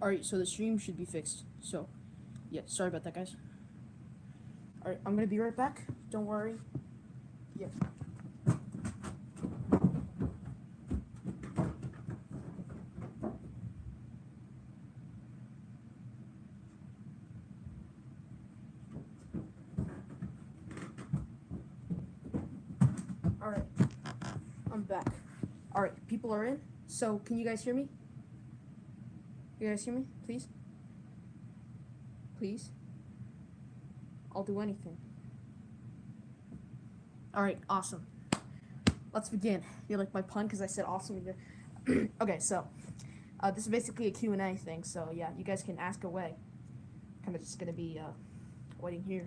Alright, so the stream should be fixed. So, yeah, sorry about that, guys. Alright, I'm gonna be right back. Don't worry. Yeah. Alright, I'm back. Alright, people are in. So, can you guys hear me? You guys hear me? Please? Please? I'll do anything. Alright, awesome. Let's begin. You like my pun because I said awesome again. Okay, so this is basically a Q&A thing, so yeah, you guys can ask away. Kind of just gonna be waiting here.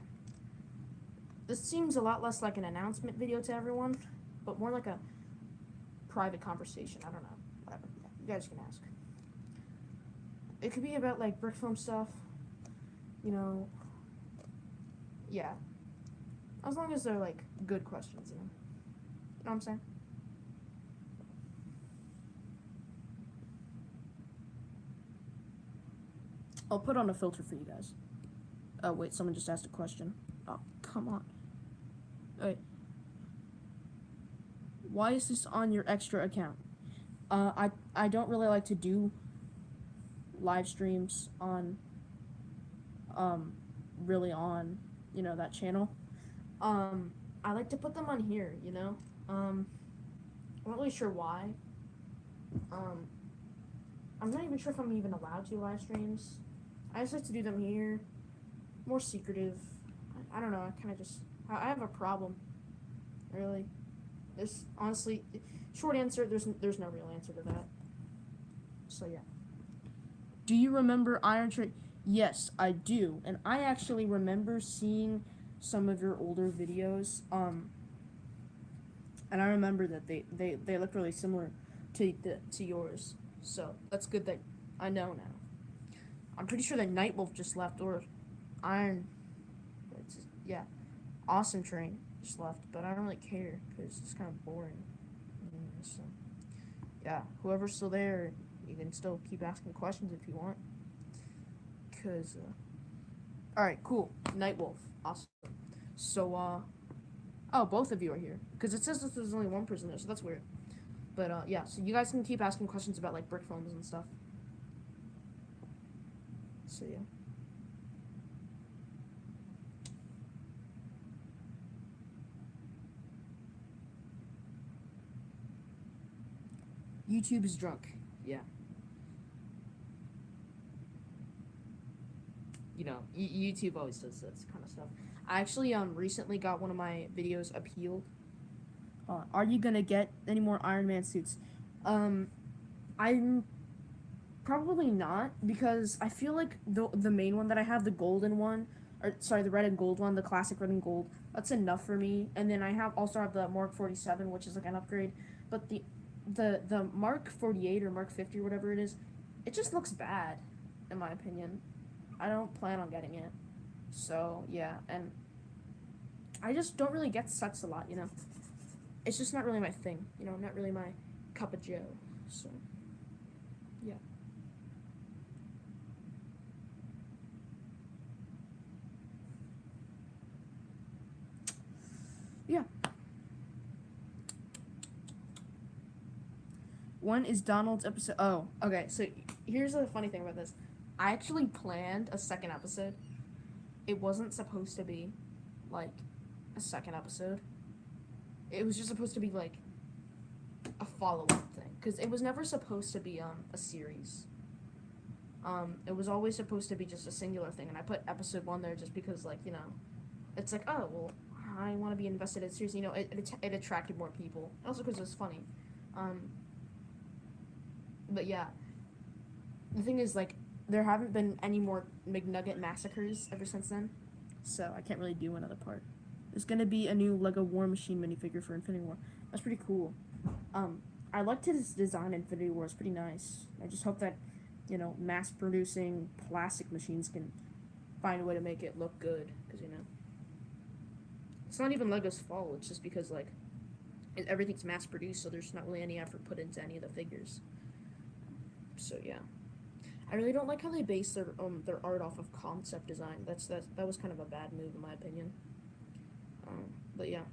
This seems a lot less like an announcement video to everyone, but more like a private conversation. I don't know. Whatever. You guys can ask. It could be about like brick film stuff, you know. Yeah. As long as they're like good questions, you know. You know what I'm saying? I'll put on a filter for you guys. Oh wait, someone just asked a question. Oh, come on. Wait. Why is this on your extra account? I don't really like to do live streams on really on, you know, that channel. I like to put them on here, you know. I'm not really sure why. I'm not even sure if I'm even allowed to live streams. I just like to do them here. More secretive. I don't know, I kinda just I have a problem. Really. There's honestly short answer, there's no real answer to that. So yeah. Do you remember Iron Trick? Yes, I do. And I actually remember seeing some of your older videos. And I remember that they look really similar to yours. So that's good that I know now. I'm pretty sure that Nightwolf just left, or Iron. Yeah, Awesome Train just left, but I don't really care because it's kind of boring. So yeah, whoever's still there, you can still keep asking questions if you want. Cause, all right, cool. Nightwolf, awesome. So, oh, both of you are here. Because it says that there's only one person there, so that's weird. But, yeah, so you guys can keep asking questions about, like, brick films and stuff. So, yeah. YouTube is drunk. Yeah. You know, YouTube always does this kind of stuff. I actually, recently got one of my videos appealed. Are you gonna get any more Iron Man suits? I'm probably not, because I feel like the main one that I have, the golden one, or sorry, the red and gold one, the classic red and gold, that's enough for me. And then I also have the Mark 47, which is like an upgrade. But the Mark 48 or Mark 50 or whatever it is, it just looks bad, in my opinion. I don't plan on getting it. So, yeah, and I just don't really get sets a lot, you know. It's just not really my thing, you know, not really my cup of joe. So, yeah. Yeah. When is Donald's episode? Oh, okay. So here's the funny thing about this. I actually planned a second episode. It wasn't supposed to be, like, a second episode. It was just supposed to be, like, a follow-up thing. Because it was never supposed to be, a series. It was always supposed to be just a singular thing. And I put episode 1 there just because, like, you know, it's like, oh, well, I want to be invested in series. You know, it attracted more people. Also because it was funny. But yeah. The thing is, like, there haven't been any more McNugget massacres ever since then, so I can't really do another part. There's gonna be a new Lego War Machine minifigure for Infinity War. That's pretty cool. I liked his design in Infinity War. It's pretty nice. I just hope that, you know, mass-producing plastic machines can find a way to make it look good, because, you know, it's not even Lego's fault. It's just because, like, everything's mass-produced, so there's not really any effort put into any of the figures. So, yeah. I really don't like how they base their art off of concept design. That was kind of a bad move in my opinion. But yeah,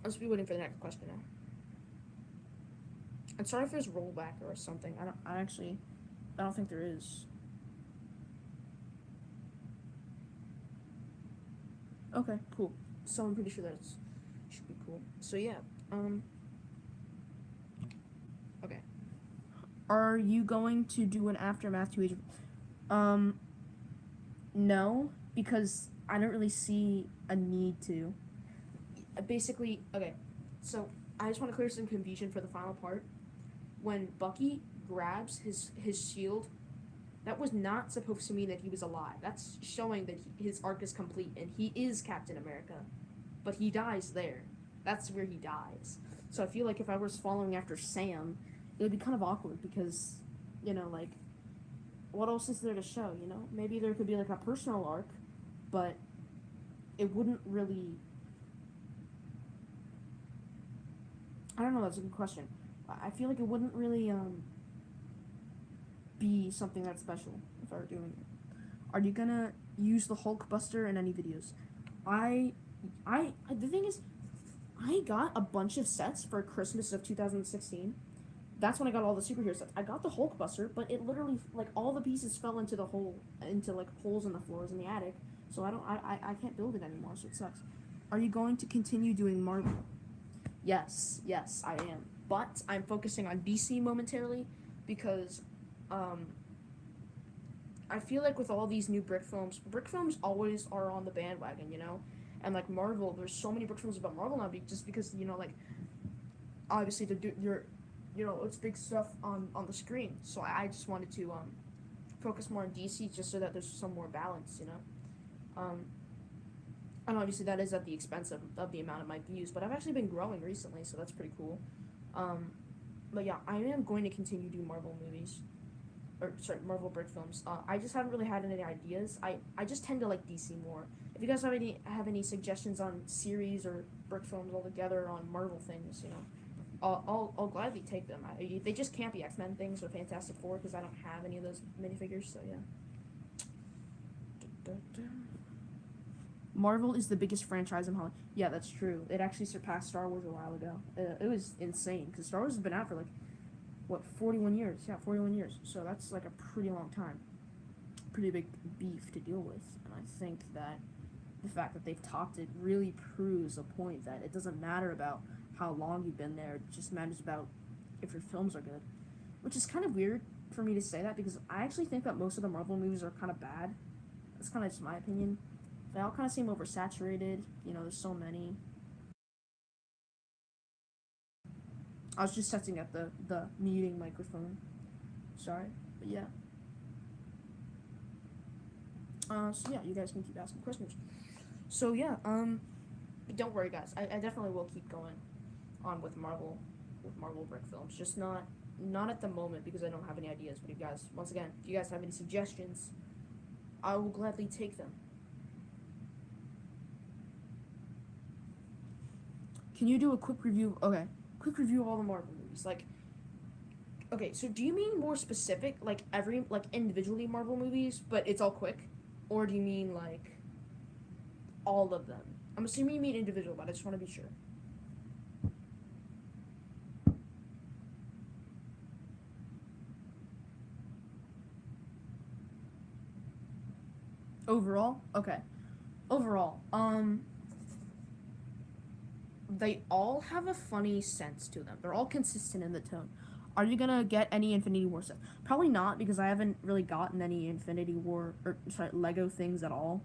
I'll just be waiting for the next question now. And sorry if there's rollback or something. I don't think there is. Okay, cool. So I'm pretty sure that should be cool. So yeah, okay. Are you going to do an aftermath to Age of... No, because I don't really see a need to. Basically, okay, so I just want to clear some confusion for the final part. When Bucky grabs his shield, that was not supposed to mean that he was alive. That's showing that his arc is complete and he is Captain America. But he dies there. That's where he dies. So I feel like if I was following after Sam, it would be kind of awkward because, like, what else is there to show, Maybe there could be, like, a personal arc, but it wouldn't really... I don't know, that's a good question. I feel like it wouldn't really, be something that special if I were doing it. Are you gonna use the Hulk Buster in any videos? The thing is, I got a bunch of sets for Christmas of 2016. That's when I got all the superhero sets. I got the Hulk Buster, but it literally, like, all the pieces fell into like, holes in the floors in the attic, so I can't build it anymore, so it sucks. Are you going to continue doing Marvel? Yes, I am. But I'm focusing on DC momentarily, because, I feel like with all these new Brick films always are on the bandwagon, And, like, Marvel, there's so many Brick films about Marvel now, just because, like, obviously it's big stuff on the screen. So I just wanted to, focus more on DC just so that there's some more balance, And obviously that is at the expense of the amount of my views, but I've actually been growing recently, so that's pretty cool. But yeah, I am going to continue to do Marvel movies. Marvel Brick films. I just haven't really had any ideas. I just tend to like DC more. If you guys have any suggestions on series or Brick films altogether on Marvel things, I'll gladly take them. They just can't be X-Men things or Fantastic Four because I don't have any of those minifigures. So yeah. Marvel is the biggest franchise in Hollywood. Yeah, that's true. It actually surpassed Star Wars a while ago. It was insane because Star Wars has been out for 41 years? Yeah, 41 years. So that's like a pretty long time. Pretty big beef to deal with. And I think that the fact that they've topped it really proves a point that it doesn't matter about how long you've been there. It just matters about if your films are good. Which is kind of weird for me to say that because I actually think that most of the Marvel movies are kind of bad. That's kind of just my opinion. They all kind of seem oversaturated. There's so many. I was just testing out the muting microphone. Sorry, but yeah. So yeah, you guys can keep asking questions. So yeah, but don't worry, guys. I definitely will keep going on with Marvel Brick films. Just not at the moment because I don't have any ideas. But once again, if you guys have any suggestions, I will gladly take them. Can you do a quick review? Okay. Quick review of all the Marvel movies. Okay, so do you mean more specific, individually Marvel movies, but it's all quick? Or do you mean, all of them? I'm assuming you mean individual, but I just want to be sure. Overall? Okay. Overall, they all have a funny sense to them. They're all consistent in the tone. Are you gonna get any Infinity War stuff? Probably not, because I haven't really gotten any Infinity War Lego things at all.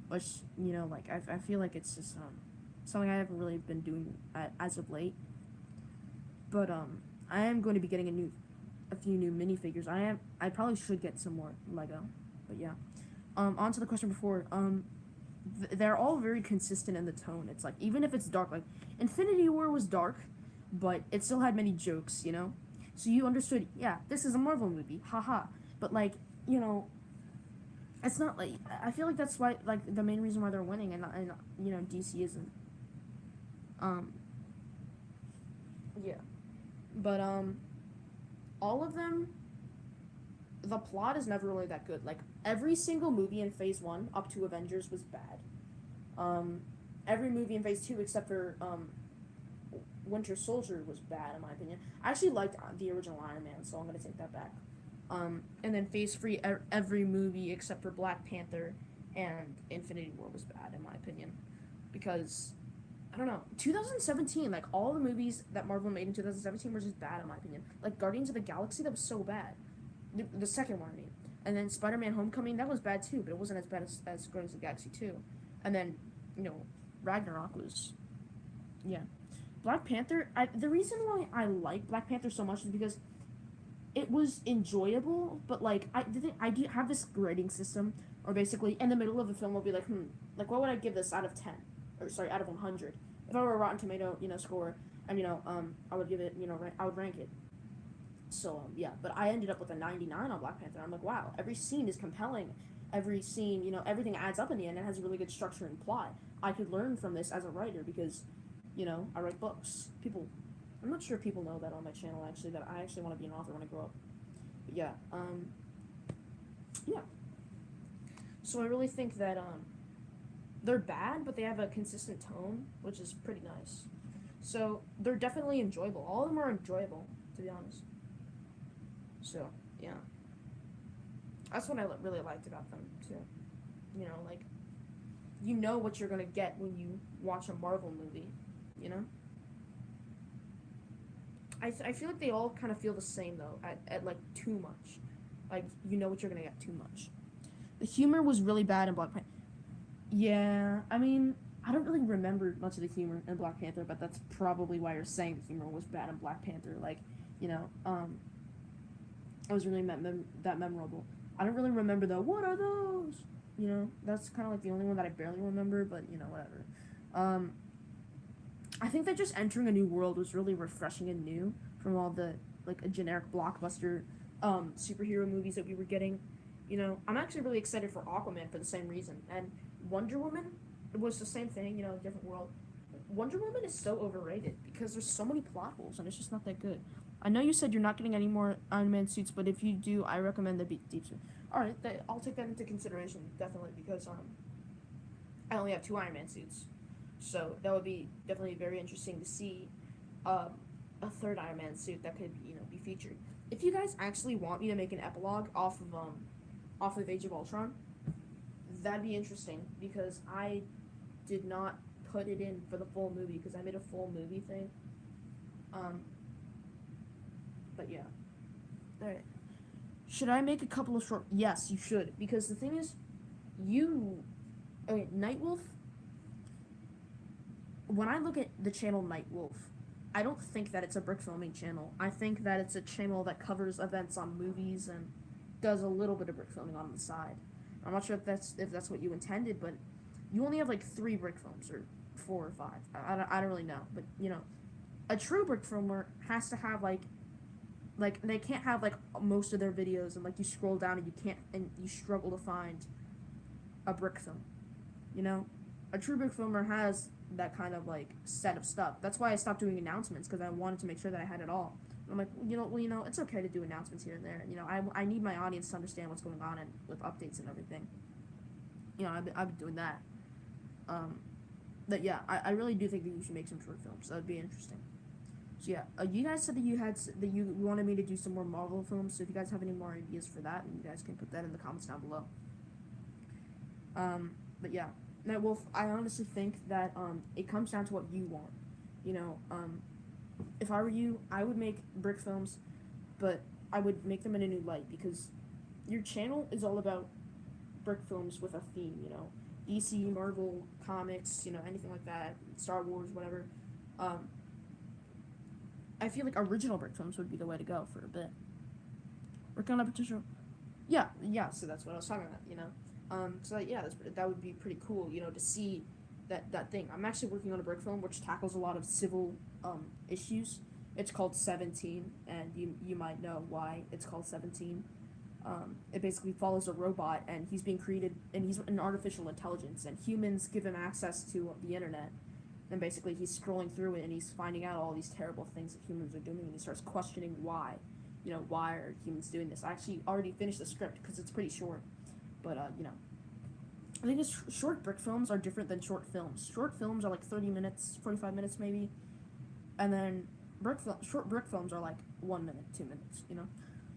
Which I feel like it's just something I haven't really been doing as of late. But I am going to be getting a few new minifigures. I probably should get some more Lego. But yeah. On to the question before. They're all very consistent in the tone. It's even if it's dark, Infinity War was dark, but it still had many jokes, So you understood, yeah, this is a Marvel movie, haha. But it's not I feel like that's why the main reason why they're winning and DC isn't. Yeah. But all of them, the plot is never really that good. Like, every single movie in Phase 1 up to Avengers was bad. Every movie in Phase 2 except for Winter Soldier was bad, in my opinion. I actually liked the original Iron Man, so I'm going to take that back. And then Phase 3, every movie except for Black Panther and Infinity War was bad, in my opinion. Because, I don't know, 2017, like, all the movies that Marvel made in 2017 were just bad, in my opinion. Like, Guardians of the Galaxy, that was so bad. The second one, I mean. And then Spider-Man Homecoming, that was bad too, but it wasn't as bad as Guardians of the Galaxy 2. And then, Ragnarok was, yeah. Black Panther, the reason why I like Black Panther so much is because it was enjoyable, but, like, I do have this grading system, or basically, in the middle of a film, I'll be like, like, what would I give this out of 10? Or, sorry, out of 100? If I were a Rotten Tomato, score, and, I would give it, I would rank it. So, yeah, but I ended up with a 99 on Black Panther. I'm like, wow, every scene is compelling. Every scene, everything adds up in the end. It has a really good structure and plot. I could learn from this as a writer because, I write books. I'm not sure if people know that on my channel, actually, that I actually want to be an author when I grow up. But yeah, yeah. So I really think that, they're bad, but they have a consistent tone, which is pretty nice. So, they're definitely enjoyable. All of them are enjoyable, to be honest. So, yeah. That's what I really liked about them, too. Like, you know what you're gonna get when you watch a Marvel movie, I feel like they all kind of feel the same, though, at like, too much. Like, you know what you're gonna get too much. The humor was really bad in Black Panther. Yeah, I mean, I don't really remember much of the humor in Black Panther, but that's probably why you're saying the humor was bad in Black Panther. Like, it was really that memorable. I don't really remember what are those? That's kind of like the only one that I barely remember, but, whatever. I think that just entering a new world was really refreshing and new from all the, like, a generic blockbuster superhero movies that we were getting. I'm actually really excited for Aquaman for the same reason. And Wonder Woman was the same thing, different world. Wonder Woman is so overrated because there's so many plot holes and it's just not that good. I know you said you're not getting any more Iron Man suits, but if you do, I recommend the deep suit. Alright, I'll take that into consideration, definitely, because I only have 2 Iron Man suits. So that would be definitely very interesting to see a third Iron Man suit that could, be featured. If you guys actually want me to make an epilogue off of Age of Ultron, that'd be interesting, because I did not put it in for the full movie, because I made a full movie thing. But yeah. Alright. Should I make a couple of short... Yes, you should. Because the thing is, Okay, Nightwolf... When I look at the channel Nightwolf, I don't think that it's a brick filming channel. I think that it's a channel that covers events on movies and does a little bit of brick filming on the side. I'm not sure if that's what you intended, but you only have, like, 3 brick films, or 4 or 5. I don't really know. But, a true brick filmer has to have, like, they can't have, like, most of their videos, and, like, you scroll down and you struggle to find a brick film, A true brick filmer has that kind of, like, set of stuff. That's why I stopped doing announcements, because I wanted to make sure that I had it all. And I'm like, it's okay to do announcements here and there. I need my audience to understand what's going on and with updates and everything. I've been doing that. But yeah, I really do think that you should make some short films. That would be interesting. So yeah, you guys said that you wanted me to do some more Marvel films, so if you guys have any more ideas for that, you guys can put that in the comments down below. But yeah, Nightwolf, I honestly think that it comes down to what you want. If I were you, I would make brick films, but I would make them in a new light, because your channel is all about brick films with a theme, DC, Marvel, comics, anything like that, Star Wars, whatever. I feel like original brick films would be the way to go for a bit. Working on a potential... Yeah, so that's what I was talking about, So yeah, that would be pretty cool, to see that thing. I'm actually working on a brick film which tackles a lot of civil issues. It's called 17, and you might know why it's called 17. It basically follows a robot, and he's being created, and he's an artificial intelligence, and humans give him access to the internet. And basically he's scrolling through it, and he's finding out all these terrible things that humans are doing, and he starts questioning why. why are humans doing this. I actually already finished the script because it's pretty short, but I think short brick films are different than short films. Short films are like 30 minutes, 45 minutes maybe, and then short brick films are like 1 minute, 2 minutes,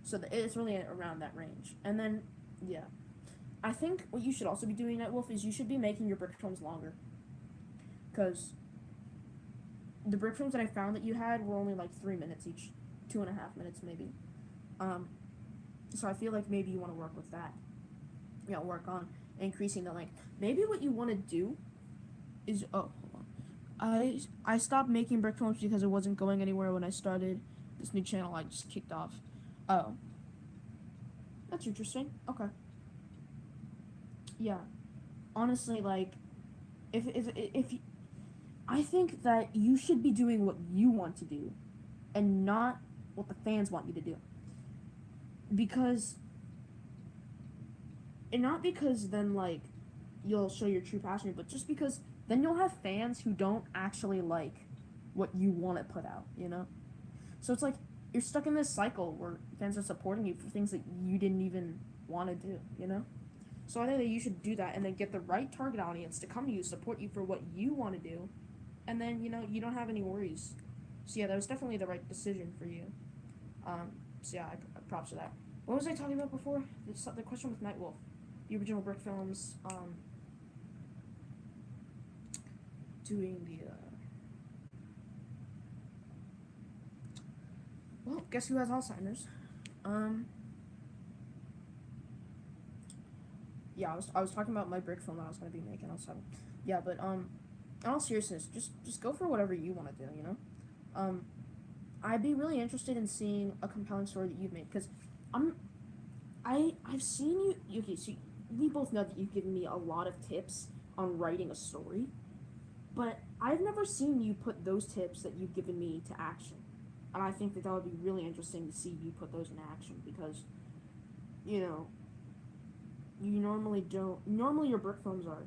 so it's really around that range. And then yeah, I think what you should also be doing, Nightwolf, is you should be making your brick films longer, because the brick films that I found that you had were only like 3 minutes each, 2.5 minutes maybe. So I feel like maybe you want to work with that. Work on increasing the length. Maybe what you want to do is hold on. I stopped making brick films because it wasn't going anywhere when I started this new channel I just kicked off. Oh, that's interesting. Okay. Yeah. Honestly, like, if I think that you should be doing what you want to do, and not what the fans want you to do. Not because then, like, you'll show your true passion, but just because then you'll have fans who don't actually like what you want to put out, So it's like, you're stuck in this cycle where fans are supporting you for things that you didn't even want to do, So I think that you should do that, and then get the right target audience to come to you, support you for what you want to do, and then, you don't have any worries. So yeah, that was definitely the right decision for you. So yeah, props to that. What was I talking about before? The question with Nightwolf. The original brick films, doing the, well, guess who has Alzheimer's? Yeah, I was talking about my brick film that I was going to be making. Yeah, but, in all seriousness, just go for whatever you want to do, I'd be really interested in seeing a compelling story that you've made, because I've seen you, okay, so we both know that you've given me a lot of tips on writing a story, but I've never seen you put those tips that you've given me to action, and I think that would be really interesting to see you put those in action, because, you normally normally your brick films are,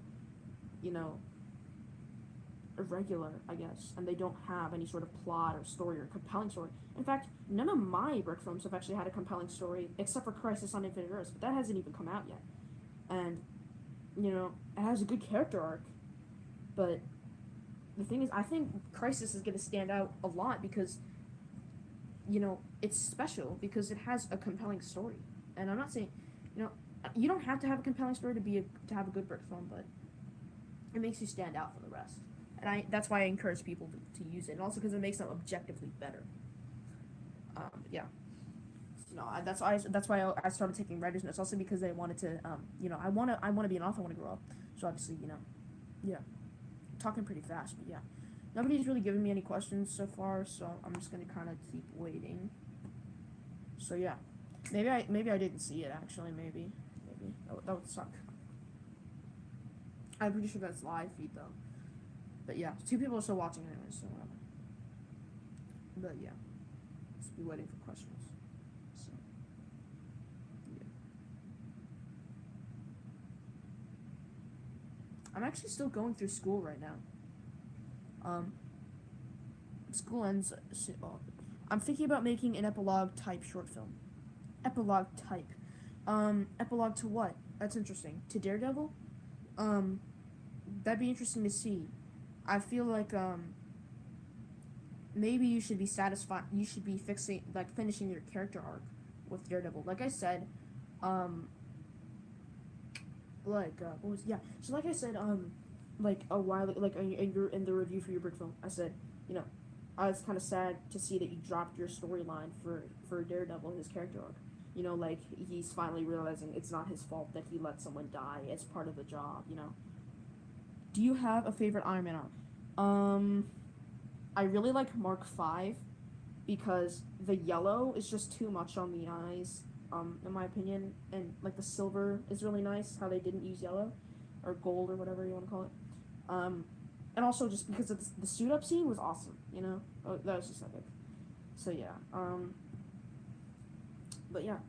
irregular, I guess, and they don't have any sort of plot or story or compelling story. In fact, none of my brick films have actually had a compelling story, except for Crisis on Infinite Earths, but that hasn't even come out yet. And, it has a good character arc, but the thing is, I think Crisis is going to stand out a lot because, it's special because it has a compelling story. And I'm not saying, you don't have to have a compelling story to have a good brick film, but it makes you stand out from the rest. And that's why I encourage people to use it, and also because it makes them objectively better. Yeah. No, that's why I started taking writer's notes. Also because I wanted to, I want to be an author. I want to grow up. So obviously, yeah, talking pretty fast, but yeah, nobody's really given me any questions so far, so I'm just gonna kind of keep waiting. So yeah, maybe I didn't see it actually. Maybe that would suck. I'm pretty sure that's live feed though. But yeah, 2 people are still watching anyway, so whatever. But yeah, just be waiting for questions. So yeah, I'm actually still going through school right now. School ends. I'm thinking about making an epilogue type short film. Epilogue type. Epilogue to what? That's interesting. To Daredevil? That'd be interesting to see. I feel like, maybe you should be satisfied, you should be finishing your character arc with Daredevil. Like I said, so like I said, like a while, like in the review for your brick film, I said, I was kind of sad to see that you dropped your storyline for Daredevil, his character arc. Like, he's finally realizing it's not his fault that he let someone die. It's part of the job, Do you have a favorite Iron Man arc? I really like Mark V because the yellow is just too much on the eyes, in my opinion. And, like, the silver is really nice, how they didn't use yellow, or gold, or whatever you want to call it. And also just because of the suit-up scene was awesome, that was just epic. So, yeah, but yeah.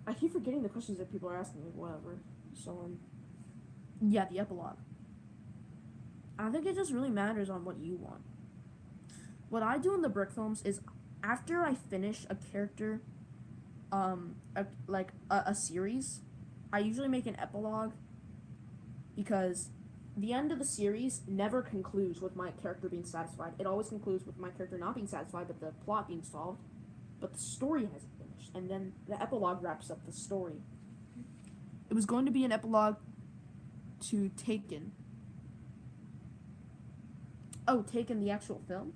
I keep forgetting the questions that people are asking me, whatever. So, yeah, the epilogue. I think it just really matters on what you want. What I do in the brick films is after I finish a character, a series, I usually make an epilogue because the end of the series never concludes with my character being satisfied. It always concludes with my character not being satisfied, but the plot being solved, but the story hasn't finished, and then the epilogue wraps up the story. It was going to be an epilogue to Taken. Oh, Taken, the actual film?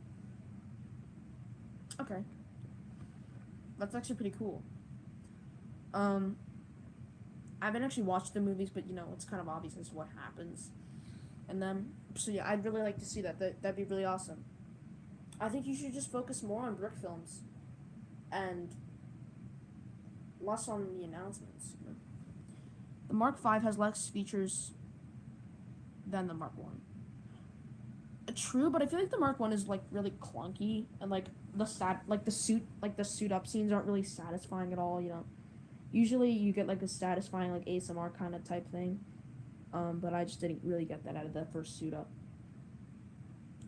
Okay. That's actually pretty cool. I haven't actually watched the movies, but it's kind of obvious as to what happens. And then, so yeah, I'd really like to see that. That'd be really awesome. I think you should just focus more on brick films and less on the announcements. The Mark V has less features than the Mark I. True, but I feel like the Mark I is like really clunky and like the suit up scenes aren't really satisfying at all. Usually you get like a satisfying like ASMR kind of type thing, but I just didn't really get that out of that first suit up.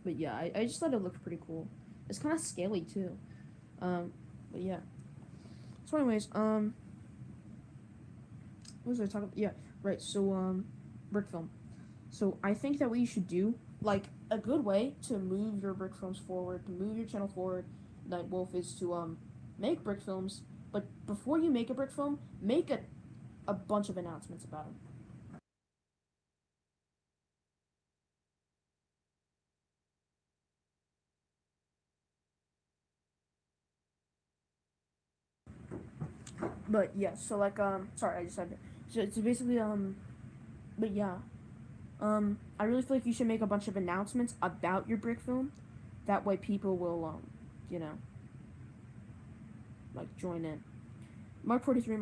But yeah, I just thought it looked pretty cool. It's kind of scaly too, but yeah. So anyways, what was I talking about? Yeah, right. So brick film. So I think that what you should do, like a good way to move your brick films forward, to move your channel forward, Nightwolf, is to make brick films. But before you make a brick film, make a bunch of announcements about them. But yeah, so like sorry, I just had to. So it's basically but yeah, I really feel like you should make a bunch of announcements about your brick film. That way, people will you know, like join in. Mark 43,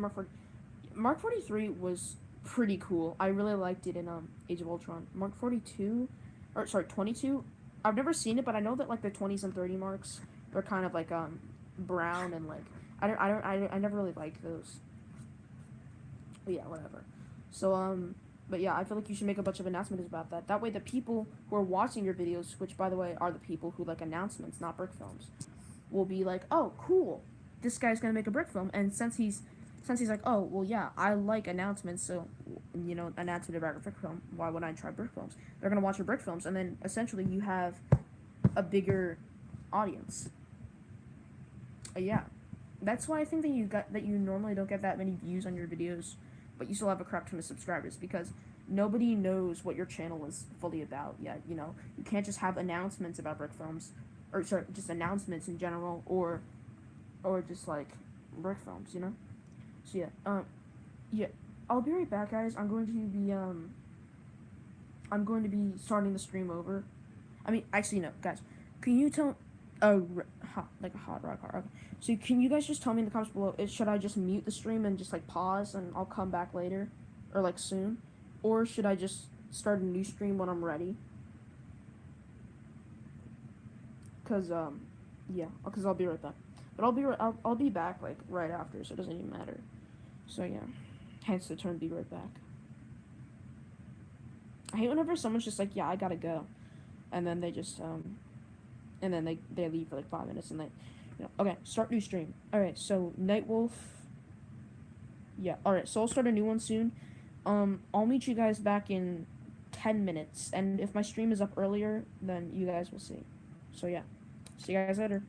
Mark 43 was pretty cool. I really liked it in Age of Ultron. Mark 42, or sorry, 22. I've never seen it, but I know that like the 20s and 30 marks are kind of like brown and like I never really liked those. But yeah, whatever. So but yeah, I feel like you should make a bunch of announcements about that. That way, the people who are watching your videos, which by the way are the people who like announcements, not brick films, will be like, oh, cool, this guy's gonna make a brick film, and since he's like, oh, well, yeah, I like announcements, so announcement about a brick film. Why would I try brick films? They're gonna watch your brick films, and then essentially you have a bigger audience. Yeah, that's why I think that you normally don't get that many views on your videos, but you still have a crap ton of subscribers because nobody knows what your channel is fully about yet. You can't just have announcements about brick films, or sorry, just announcements in general, or just like brick films. So yeah, I'll be right back, guys. I'm going to be starting the stream over. I mean, actually, no, guys. Can you tell? Like a hot rock hard. Okay. So can you guys just tell me in the comments below? Should I just mute the stream and just like pause and I'll come back later, or like soon, or should I just start a new stream when I'm ready? Cause yeah, cause I'll be right back. But I'll be back like right after, so it doesn't even matter. So yeah, hence the term "be right back." I hate whenever someone's just like, "Yeah, I gotta go," and then they just and then they leave for like 5 minutes and okay, start new stream. All right, so Nightwolf. Yeah, all right, so I'll start a new one soon. I'll meet you guys back in 10 minutes, and if my stream is up earlier, then you guys will see. So yeah, see you guys later.